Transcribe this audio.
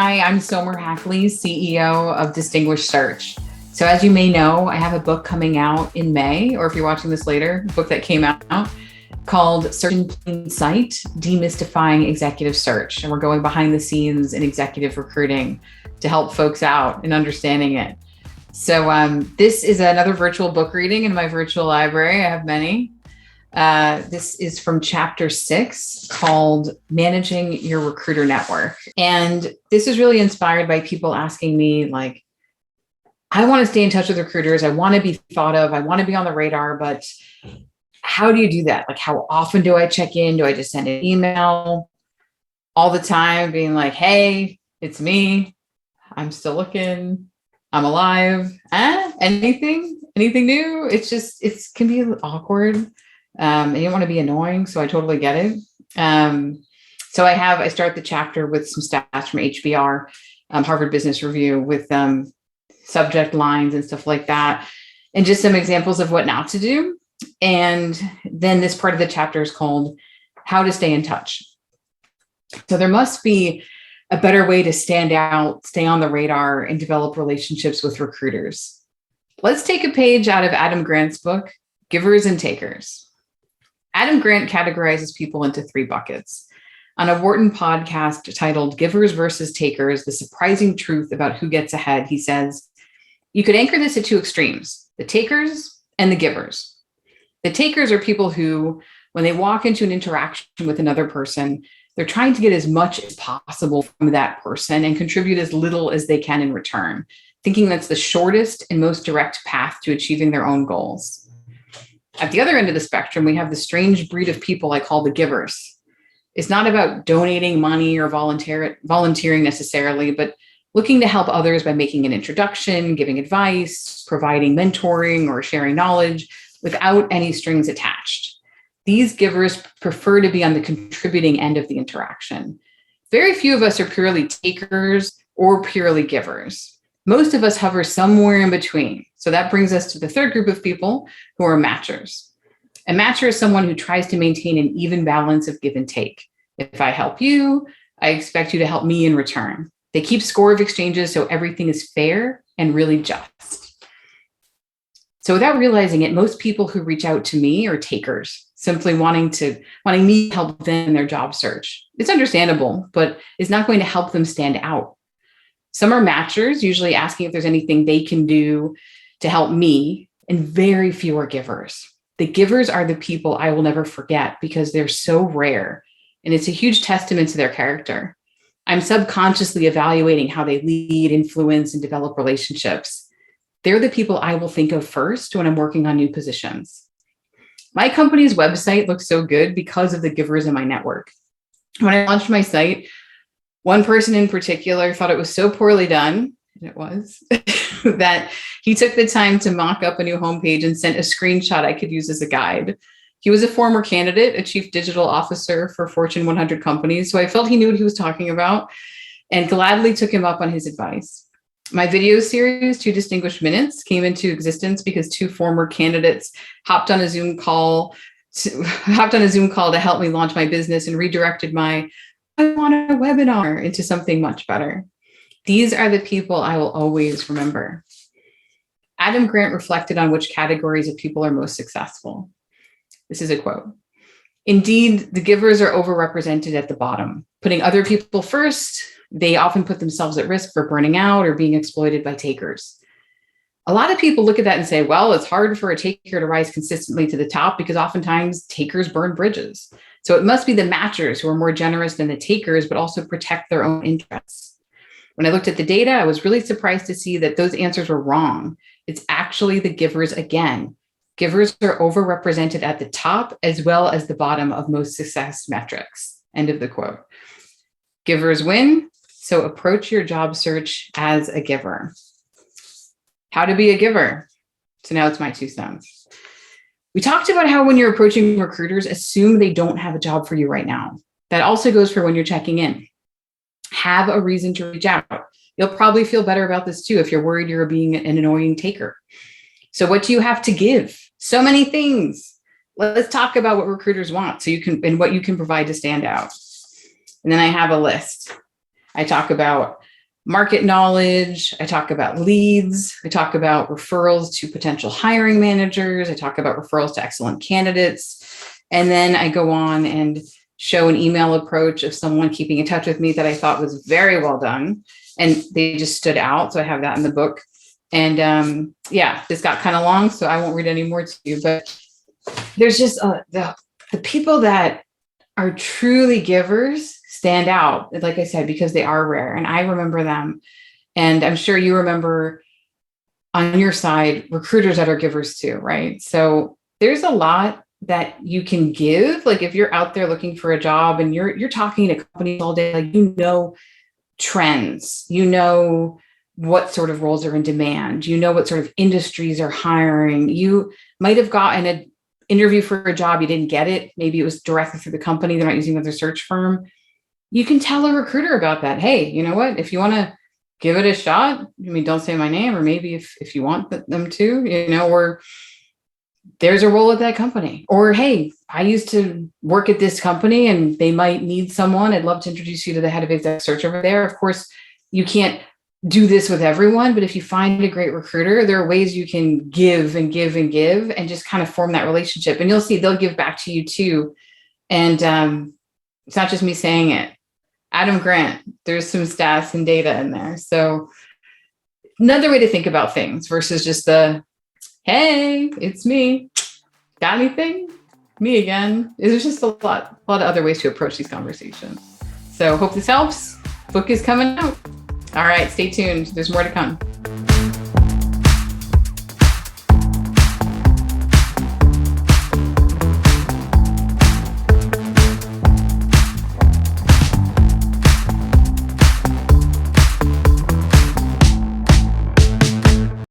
Hi, I'm Somer Hackley, CEO of Distinguished Search. So as you may know, I have a book coming out in May, or if you're watching this later, a book that came out called Search in Plain Sight, Demystifying Executive Search. And we're going behind the scenes in executive recruiting to help folks out in understanding it. So this is another virtual book reading in my virtual library. I have many. This is from chapter 6 called Managing Your Recruiter Network. And this is really inspired by people asking me, like, I want to stay in touch with recruiters. I want to be thought of. I want to be on the radar, but how do you do that? Like, how often do I check in? Do I just send an email all the time being like, hey, it's me. I'm still looking. I'm alive. Anything new? It can be awkward. And you don't want to be annoying. So I totally get it. So I start the chapter with some stats from HBR, Harvard Business Review, with subject lines and stuff like that, and just some examples of what not to do. And then this part of the chapter is called How to Stay in Touch. So there must be a better way to stand out, stay on the radar, and develop relationships with recruiters. Let's take a page out of Adam Grant's book, Givers and Takers. Adam Grant categorizes people into 3 buckets. On a Wharton podcast titled Givers versus Takers, The Surprising Truth About Who Gets Ahead, he says, you could anchor this at 2 extremes, the takers and the givers. The takers are people who, when they walk into an interaction with another person, they're trying to get as much as possible from that person and contribute as little as they can in return, thinking that's the shortest and most direct path to achieving their own goals. At the other end of the spectrum, we have the strange breed of people I call the givers. It's not about donating money or volunteering necessarily, but looking to help others by making an introduction, giving advice, providing mentoring, or sharing knowledge without any strings attached. These givers prefer to be on the contributing end of the interaction. Very few of us are purely takers or purely givers. Most of us hover somewhere in between. So that brings us to the third group of people, who are matchers. A matcher is someone who tries to maintain an even balance of give and take. If I help you, I expect you to help me in return. They keep score of exchanges so everything is fair and really just. So without realizing it, most people who reach out to me are takers, simply wanting me to help them in their job search. It's understandable, but it's not going to help them stand out. Some are matchers, usually asking if there's anything they can do to help me, and very few are givers. The givers are the people I will never forget because they're so rare, and it's a huge testament to their character. I'm subconsciously evaluating how they lead, influence, and develop relationships. They're the people I will think of first when I'm working on new positions. My company's website looks so good because of the givers in my network. When I launched my site, one person in particular thought it was so poorly done, and it was, that he took the time to mock up a new homepage and sent a screenshot I could use as a guide. He was a former candidate, a chief digital officer for Fortune 100 companies, so I felt he knew what he was talking about and gladly took him up on his advice. My video series, 2 Distinguished Minutes, came into existence because 2 former candidates hopped on a Zoom call to help me launch my business and redirected my I want a webinar into something much better. These are the people I will always remember. Adam Grant reflected on which categories of people are most successful. This is a quote. Indeed, the givers are overrepresented at the bottom. Putting other people first, they often put themselves at risk for burning out or being exploited by takers. A lot of people look at that and say, well, it's hard for a taker to rise consistently to the top because oftentimes takers burn bridges. So it must be the matchers who are more generous than the takers, but also protect their own interests. When I looked at the data, I was really surprised to see that those answers were wrong. It's actually the givers again. Givers are overrepresented at the top as well as the bottom of most success metrics. End of the quote. Givers win, so approach your job search as a giver. How to be a giver. So now it's my 2 cents. We talked about how when you're approaching recruiters, assume they don't have a job for you right now. That also goes for when you're checking in. Have a reason to reach out. You'll probably feel better about this too if you're worried you're being an annoying taker. So what do you have to give? So many things. Let's talk about what recruiters want and what you can provide to stand out. And then I have a list. I talk about market knowledge. I talk about leads. I talk about referrals to potential hiring managers. I talk about referrals to excellent candidates. And then I go on and show an email approach of someone keeping in touch with me that I thought was very well done. And they just stood out. So I have that in the book. And this got kind of long, so I won't read any more to you. But there's just the people that are truly givers stand out, like I said, because they are rare. And I remember them. And I'm sure you remember on your side, recruiters that are givers too, right? So there's a lot that you can give. Like if you're out there looking for a job and you're talking to companies all day, like, you know, trends, you know, what sort of roles are in demand, you know, what sort of industries are hiring. You might have gotten an interview for a job, you didn't get it. Maybe it was directly through the company. They're not using another search firm. You can tell a recruiter about that. Hey, you know what? If you want to give it a shot, I mean, don't say my name, or maybe if you want them to, you know, or there's a role at that company, or, hey, I used to work at this company and they might need someone. I'd love to introduce you to the head of exec search over there. Of course, you can't do this with everyone, but if you find a great recruiter, there are ways you can give and give and give and just kind of form that relationship. And you'll see they'll give back to you too. And it's not just me saying it. Adam Grant, there's some stats and data in there. So another way to think about things versus just the, hey, it's me. Got anything? Me again. There's just a lot of other ways to approach these conversations. So hope this helps. Book is coming out. All right, stay tuned. There's more to come.